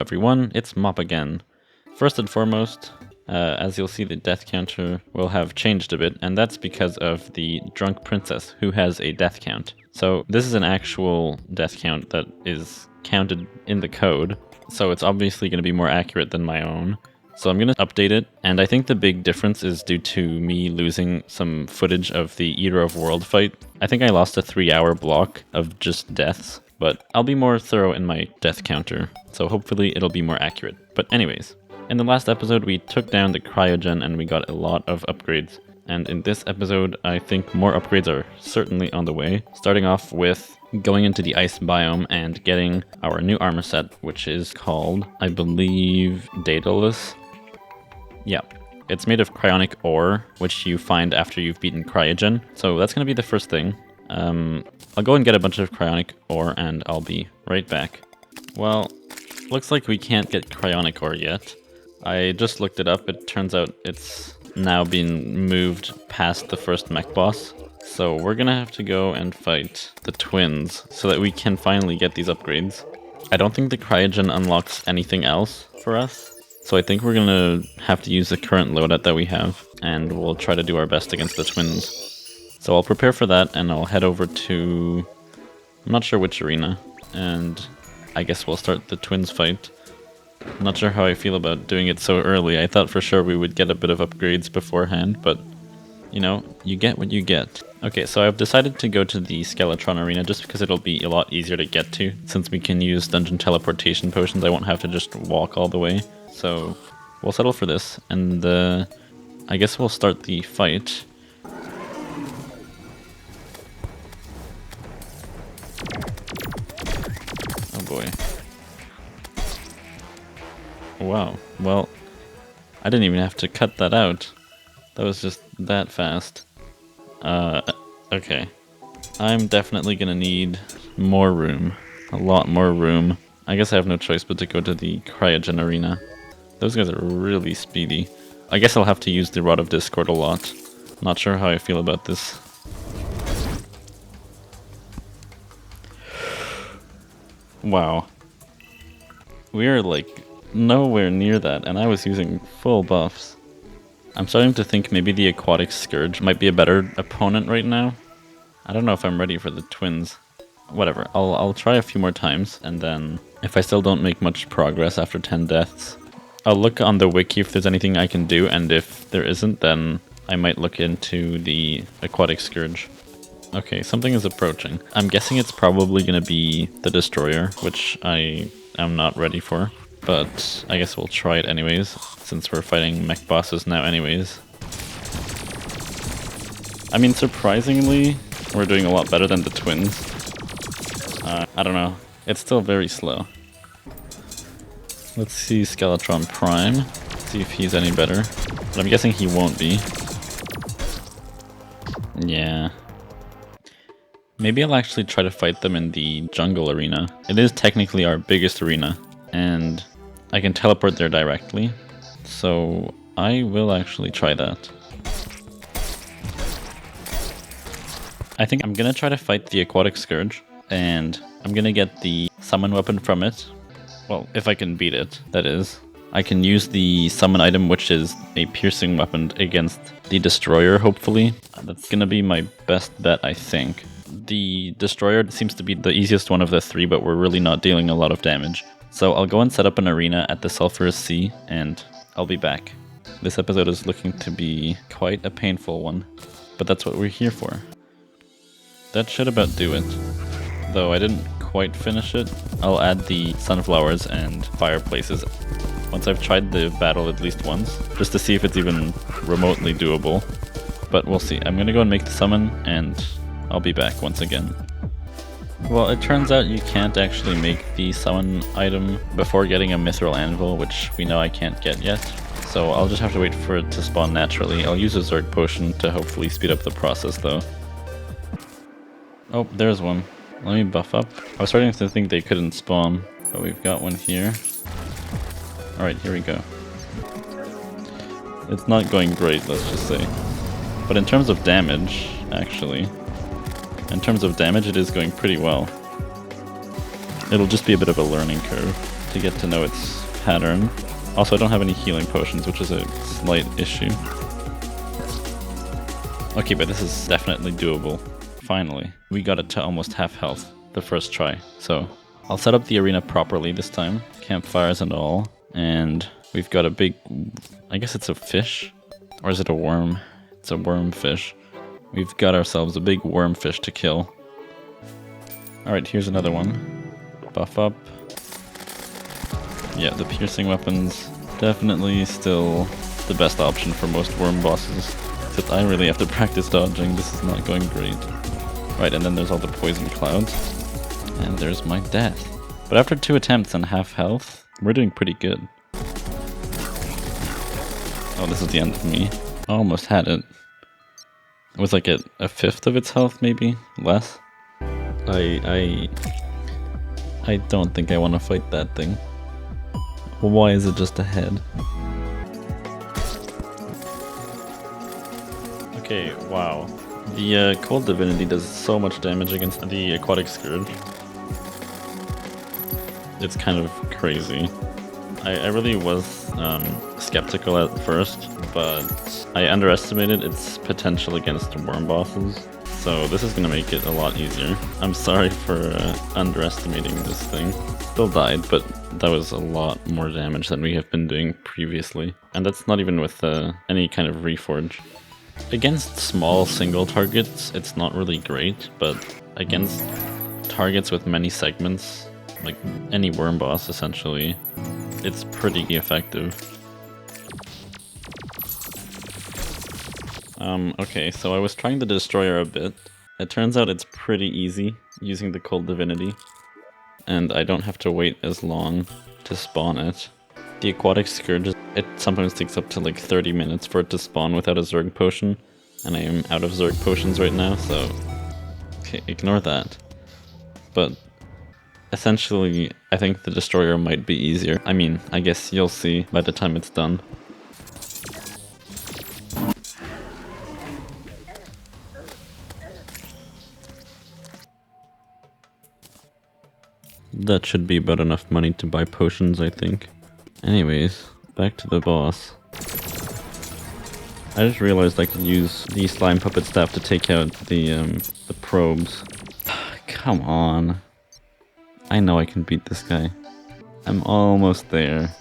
Everyone, it's Mop again. First and foremost, as you'll see, the death counter will have changed a bit, and that's because of the drunk princess who has a death count. So this is an actual death count that is counted in the code, so it's obviously going to be more accurate than my own. So I'm going to update it, and I think the big difference is due to me losing some footage of the Eater of World fight. I think I lost a 3-hour block of just deaths, but I'll be more thorough in my death counter, so hopefully it'll be more accurate. But anyways, in the last episode we took down the cryogen and we got a lot of upgrades. And in this episode I think more upgrades are certainly on the way, starting off with going into the ice biome and getting our new armor set, which is called, I believe, Daedalus. Yeah, it's made of cryonic ore, which you find after you've beaten cryogen, so that's going to be the first thing. I'll go and get a bunch of cryonic ore and I'll be right back. Well, looks like we can't get cryonic ore yet. I just looked it up, it turns out it's now been moved past the first mech boss. So we're gonna have to go and fight the twins so that we can finally get these upgrades. I don't think the cryogen unlocks anything else for us, so I think we're gonna have to use the current loadout that we have, and we'll try to do our best against the twins. So I'll prepare for that and I'll head over to, I'm not sure which arena, and I guess we'll start the twins fight. I'm not sure how I feel about doing it so early. I thought for sure we would get a bit of upgrades beforehand, but you know, you get what you get. Okay, so I've decided to go to the Skeletron arena just because it'll be a lot easier to get to. Since we can use dungeon teleportation potions, I won't have to just walk all the way. So we'll settle for this, and I guess we'll start the fight. Oh boy. Wow, well, I didn't even have to cut that out. That was just that fast. Okay. I'm definitely gonna need more room. A lot more room. I guess I have no choice but to go to the cryogen arena. Those guys are really speedy. I guess I'll have to use the Rod of Discord a lot. Not sure how I feel about this. Wow. We're like nowhere near that, and I was using full buffs. I'm starting to think maybe the Aquatic Scourge might be a better opponent right now. I don't know if I'm ready for the twins. Whatever, I'll try a few more times, and then if I still don't make much progress after 10 deaths, I'll look on the wiki if there's anything I can do, and if there isn't, then I might look into the Aquatic Scourge. Okay, something is approaching. I'm guessing it's probably going to be the Destroyer, which I am not ready for. But I guess we'll try it anyways, since we're fighting mech bosses now anyways. I mean, surprisingly, we're doing a lot better than the twins. I don't know, it's still very slow. Let's see Skeletron Prime, see if he's any better. But I'm guessing he won't be. Yeah. Maybe I'll actually try to fight them in the jungle arena. It is technically our biggest arena, and I can teleport there directly, so I will actually try that. I think I'm gonna try to fight the Aquatic Scourge, and I'm gonna get the summon weapon from it. Well, if I can beat it, that is. I can use the summon item, which is a piercing weapon, against the Destroyer, hopefully. That's gonna be my best bet, I think. The Destroyer seems to be the easiest one of the three, but we're really not dealing a lot of damage. So I'll go and set up an arena at the Sulphurous Sea, and I'll be back. This episode is looking to be quite a painful one, but that's what we're here for. That should about do it. Though I didn't quite finish it, I'll add the sunflowers and fireplaces once I've tried the battle at least once, just to see if it's even remotely doable. But we'll see. I'm gonna go and make the summon, and I'll be back once again. Well, it turns out you can't actually make the summon item before getting a Mithril Anvil, which we know I can't get yet. So I'll just have to wait for it to spawn naturally. I'll use a Zerg potion to hopefully speed up the process though. Oh, there's one. Let me buff up. I was starting to think they couldn't spawn, but we've got one here. Alright, here we go. It's not going great, let's just say. But in terms of damage, actually, it is going pretty well. It'll just be a bit of a learning curve. to get to know its pattern. Also, I don't have any healing potions, which is a slight issue. Okay, but this is definitely doable. Finally, we got it to almost half health the first try. So I'll set up the arena properly this time, campfires and all, and we've got a big, I guess it's a fish, or is it a worm? It's a worm fish. We've got ourselves a big worm fish to kill. Alright, here's another one. Buff up. Yeah, the piercing weapons, definitely still the best option for most worm bosses. Except I really have to practice dodging, this is not going great. Right, and then there's all the poison clouds. And there's my death. But after 2 attempts and half health, we're doing pretty good. Oh, this is the end of me. Almost had it. It was like at a fifth of its health, maybe? Less? I don't think I want to fight that thing. Why is it just ahead? Okay, wow. The Cold Divinity does so much damage against the Aquatic Scourge. It's kind of crazy. I really was skeptical at first, but I underestimated its potential against worm bosses. So this is going to make it a lot easier. I'm sorry for underestimating this thing. Still died, but that was a lot more damage than we have been doing previously. And that's not even with any kind of reforge. Against small single targets, it's not really great, but against targets with many segments, like any worm boss essentially, it's pretty effective. Okay, so I was trying the Destroyer a bit. It turns out it's pretty easy using the Cold Divinity, and I don't have to wait as long to spawn it. The Aquatic Scourge, it sometimes takes up to like 30 minutes for it to spawn without a Zerg potion, and I am out of Zerg potions right now, so okay, ignore that. But essentially, I think the Destroyer might be easier. I mean, I guess you'll see by the time it's done. That should be about enough money to buy potions, I think. Anyways, back to the boss. I just realized I could use the slime puppet staff to take out the probes. Come on. I know I can beat this guy. I'm almost there.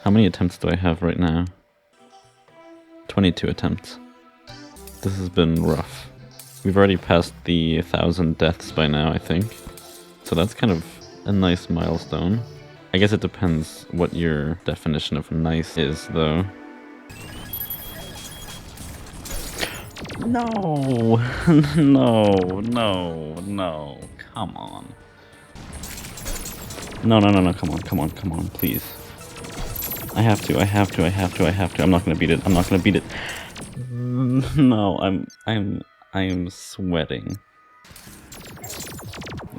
How many attempts do I have right now? 22 attempts. This has been rough. We've already passed the 1,000 deaths by now, I think. So that's kind of a nice milestone. I guess it depends what your definition of nice is, though. No! No, come on. No, come on, please. I have to. I'm not gonna beat it. No, I'm sweating.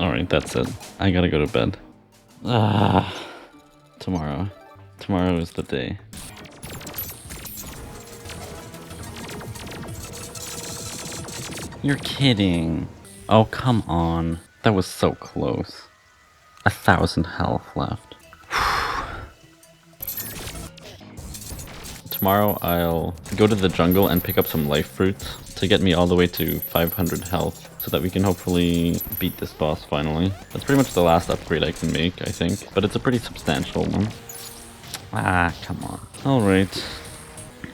Alright, that's it. I gotta go to bed. Tomorrow. Tomorrow is the day. You're kidding. Oh, come on. That was so close. 1,000 health left. Tomorrow I'll go to the jungle and pick up some life fruits to get me all the way to 500 health so that we can hopefully beat this boss finally. That's pretty much the last upgrade I can make, I think, but it's a pretty substantial one. Come on. Alright.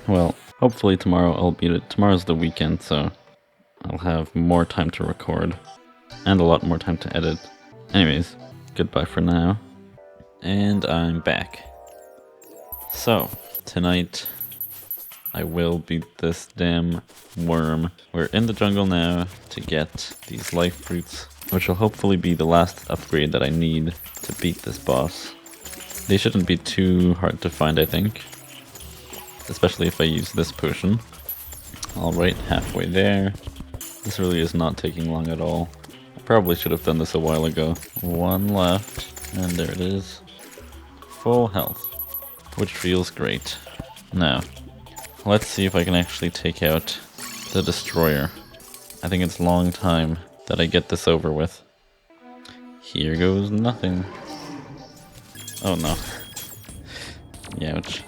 Well, hopefully tomorrow I'll beat it. Tomorrow's the weekend, so I'll have more time to record and a lot more time to edit. Anyways, goodbye for now. And I'm back. So, tonight I will beat this damn worm. We're in the jungle now to get these life fruits, which will hopefully be the last upgrade that I need to beat this boss. They shouldn't be too hard to find, I think. Especially if I use this potion. Alright, halfway there. This really is not taking long at all. I probably should have done this a while ago. One left, and there it is. Full health, which feels great. Now, let's see if I can actually take out the Destroyer. I think it's a long time that I get this over with. Here goes nothing. Oh no. Yeah, which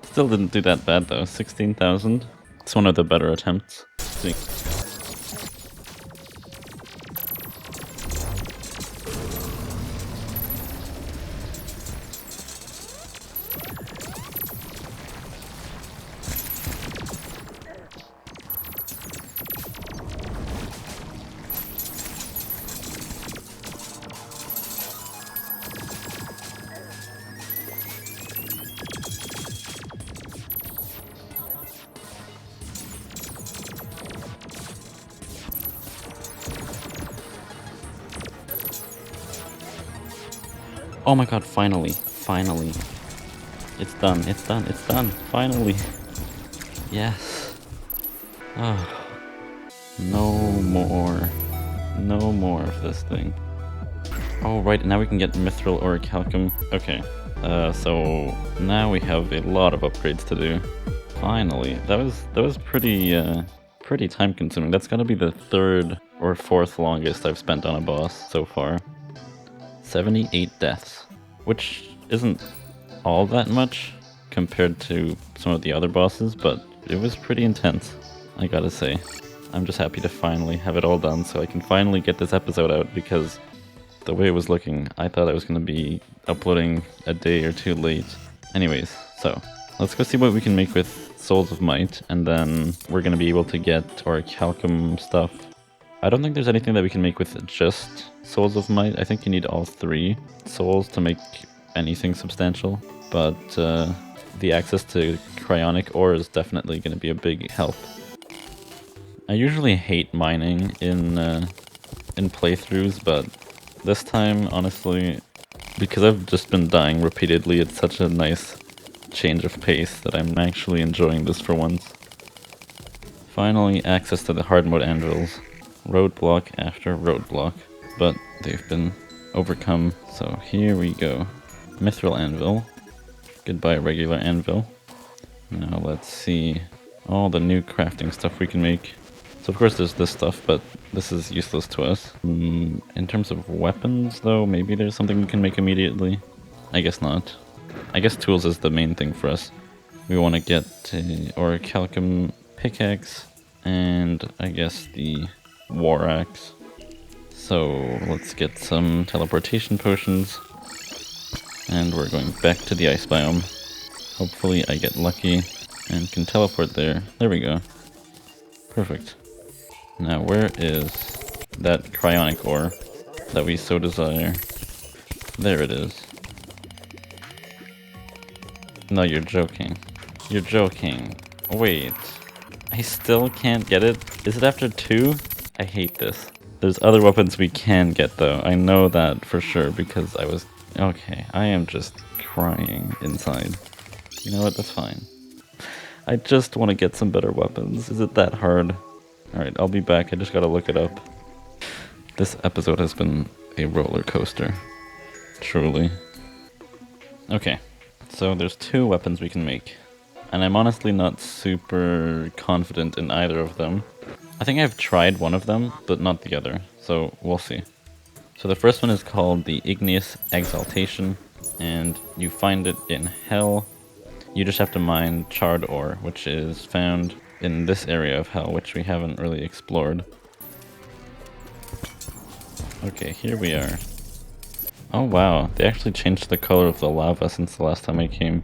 still didn't do that bad though. 16,000. It's one of the better attempts. See. Oh my god, finally. Finally. It's done, it's done, it's done. Finally. Yes. Oh. No more. No more of this thing. Oh right, now we can get Mithril Ore Calcum. Okay. So now we have a lot of upgrades to do. Finally. That was pretty time consuming. That's gotta be the third or fourth longest I've spent on a boss so far. 78 deaths, which isn't all that much compared to some of the other bosses, but it was pretty intense, I gotta say. I'm just happy to finally have it all done so I can finally get this episode out, because the way it was looking, I thought I was going to be uploading a day or two late. Anyways, so let's go see what we can make with Souls of Might, and then we're going to be able to get our Calcum stuff. I don't think there's anything that we can make with just Souls of Might. I think you need all 3 souls to make anything substantial, but the access to Cryonic Ore is definitely going to be a big help. I usually hate mining in playthroughs, but this time, honestly, because I've just been dying repeatedly, it's such a nice change of pace that I'm actually enjoying this for once. Finally, access to the hard mode anvils. Roadblock after roadblock, but they've been overcome, so here we go. Mithril Anvil. Goodbye regular anvil. Now let's see all the new crafting stuff we can make. So of course there's this stuff, but this is useless to us. In terms of weapons though, maybe there's something we can make immediately. I guess not. I guess tools is the main thing for us. We want to get our Calcum pickaxe and I guess the war axe. So let's get some teleportation potions. And we're going back to the ice biome. Hopefully I get lucky and can teleport there. There we go. Perfect. Now where is that cryonic ore that we so desire? There it is. No, you're joking. You're joking. Wait. I still can't get it? Is it after 2? I hate this. There's other weapons we can get though. I know that for sure because I was... Okay, I am just crying inside. You know what? That's fine. I just want to get some better weapons. Is it that hard? Alright, I'll be back. I just gotta look it up. This episode has been a roller coaster. Truly. Okay, so there's 2 weapons we can make. And I'm honestly not super confident in either of them. I think I've tried one of them, but not the other. So we'll see. So the first one is called the Igneous Exaltation. And you find it in Hell. You just have to mine Charred Ore, which is found in this area of Hell, which we haven't really explored. Okay, here we are. Oh wow, they actually changed the color of the lava since the last time I came.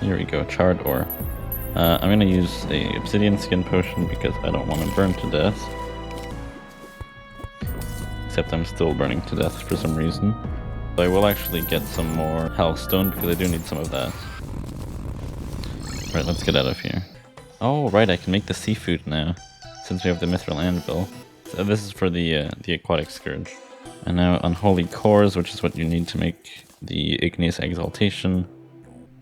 Here we go, Charred Ore. I'm gonna use a obsidian skin potion because I don't want to burn to death. Except I'm still burning to death for some reason. But I will actually get some more Hellstone because I do need some of that. Right, let's get out of here. Oh right, I can make the seafood now, since we have the Mithril Anvil. So this is for the Aquatic Scourge. And now Unholy Cores, which is what you need to make the Igneous Exaltation.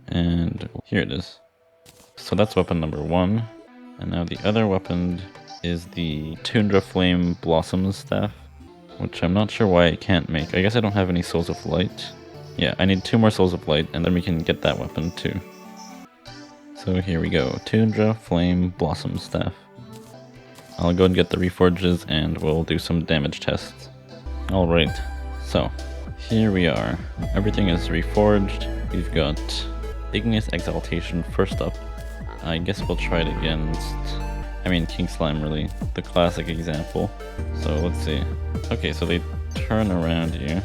And here it is. So that's weapon number 1. And now the other weapon is the Tundra Flame Blossoms Staff, which I'm not sure why I can't make. I guess I don't have any Souls of Light. Yeah, I need 2 more Souls of Light, and then we can get that weapon too. So here we go, Tundra Flame Blossom Staff. I'll go and get the reforges and we'll do some damage tests. Alright, so Here we are. Everything is reforged. We've got Igneous Exaltation first up. I guess we'll try it against... King Slime, really. The classic example. So let's see. Okay, so they turn around here.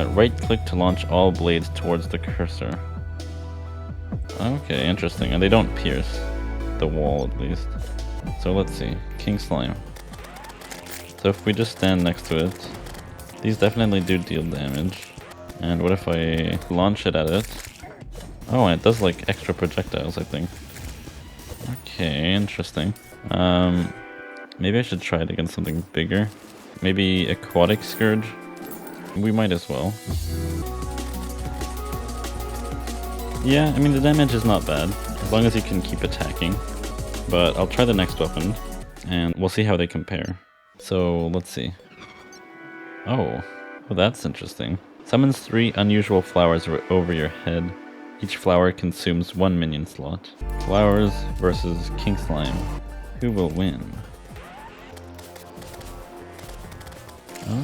Right click to launch all blades towards the cursor. Okay, interesting. And they don't pierce the wall, at least. So let's see. King Slime. So if we just stand next to it, these definitely do deal damage. And what if I launch it at it? Oh, and it does like extra projectiles, I think. Okay, interesting. Maybe I should try it against something bigger. Maybe Aquatic Scourge? We might as well. Yeah, the damage is not bad, as long as you can keep attacking. But I'll try the next weapon, and we'll see how they compare. So, let's see. Oh, well that's interesting. Summons 3 unusual flowers over your head. Each flower consumes 1 minion slot. Flowers versus King Slime. Who will win?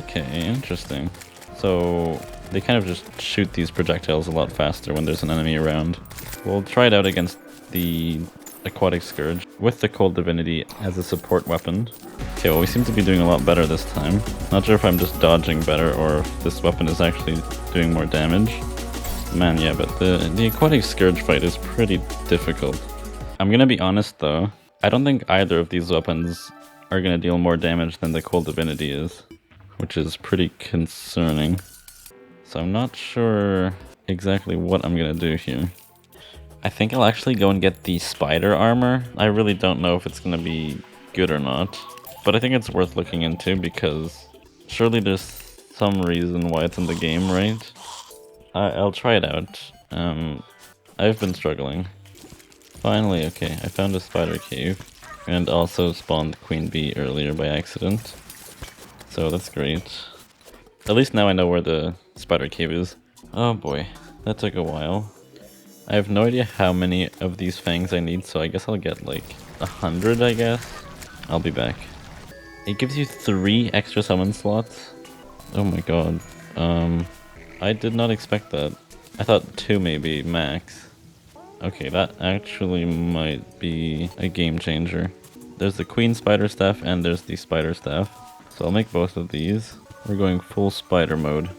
Okay, interesting. So they kind of just shoot these projectiles a lot faster when there's an enemy around. We'll try it out against the Aquatic Scourge with the Cold Divinity as a support weapon. Okay, well we seem to be doing a lot better this time. Not sure if I'm just dodging better or if this weapon is actually doing more damage. Man, yeah, but the Aquatic Scourge fight is pretty difficult. I'm gonna be honest though, I don't think either of these weapons are gonna deal more damage than the Cold Divinity is, which is pretty concerning. So I'm not sure exactly what I'm gonna do here. I think I'll actually go and get the spider armor. I really don't know if it's gonna be good or not, but I think it's worth looking into because surely there's some reason why it's in the game, right? I'll try it out. I've been struggling. Finally, okay, I found a spider cave and also spawned Queen Bee earlier by accident. So that's great. At least now I know where the spider cave is. Oh boy, that took a while. I have no idea how many of these fangs I need, so I guess I'll get like 100, I guess. I'll be back. It gives you 3 extra summon slots. Oh my god. I did not expect that. I thought 2 maybe max. Okay, that actually might be a game changer. There's the Queen Spider Staff and there's the Spider Staff. So I'll make both of these. We're going full spider mode.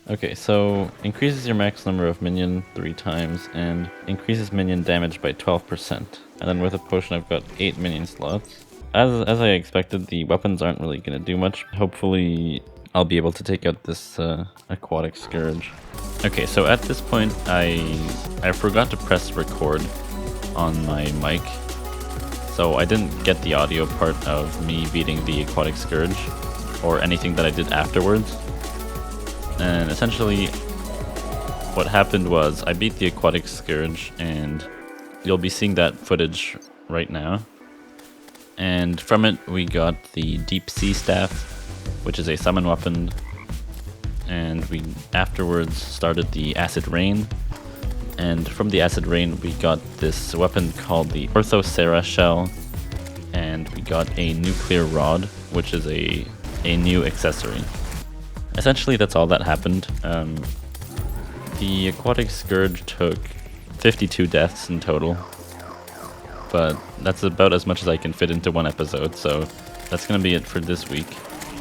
Okay, so increases your max number of minion 3 times and increases minion damage by 12%. And then with a potion I've got 8 minion slots. As I expected, the weapons aren't really going to do much. Hopefully I'll be able to take out this Aquatic Scourge. Okay, so at this point I forgot to press record on my mic. So I didn't get the audio part of me beating the Aquatic Scourge or anything that I did afterwards. And essentially what happened was I beat the Aquatic Scourge and you'll be seeing that footage right now. And from it we got the Deep Sea Staff, which is a summon weapon. And we afterwards started the Acid Rain. And from the Acid Rain we got this weapon called the Orthocera Shell. And we got a Nuclear Rod, which is a new accessory. Essentially that's all that happened. The Aquatic Scourge took 52 deaths in total. But that's about as much as I can fit into one episode, so that's gonna be it for this week.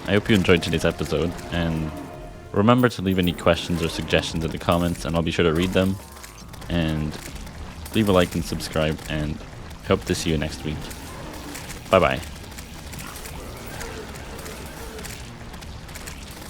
I hope you enjoyed today's episode, and remember to leave any questions or suggestions in the comments, and I'll be sure to read them. And leave a like and subscribe, and hope to see you next week. Bye bye.